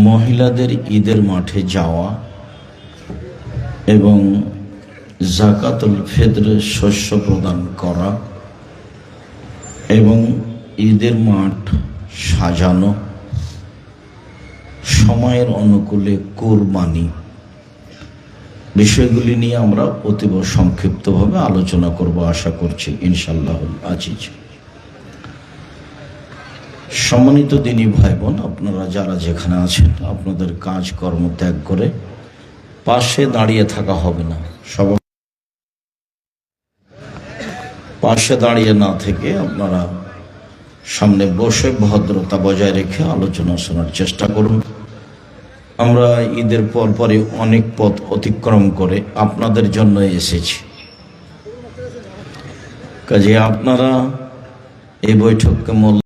মহিলাদের ঈদের মাঠে যাওয়া এবং যাকাতুল ফিতরের শস্য প্রদান করা এবং ঈদের মাঠ সাজানো, সময়ের অনুকূলে কুরবানি, বিষয়গুলি নিয়ে আমরা অতীব সংক্ষিপ্তভাবে আলোচনা করব আশা করছি ইনশাআল্লাহুল আজিজ। সম্মানিত দিনী ভাই বোন, আপনারা যারা যেখানে আছেন আপনাদের কাজ কর্ম ত্যাগ করে পাশে দাঁড়িয়ে থাকা হবে না, সব পাশে দাঁড়িয়ে না থেকে আপনারা সামনে বসে ভদ্রতা বজায় রেখে আলোচনা শোনার চেষ্টা করুন। আমরা ঈদের পরপরই অনেক পথ অতিক্রম করে আপনাদের জন্য এসেছি, কাজে আপনারা এই বৈঠককে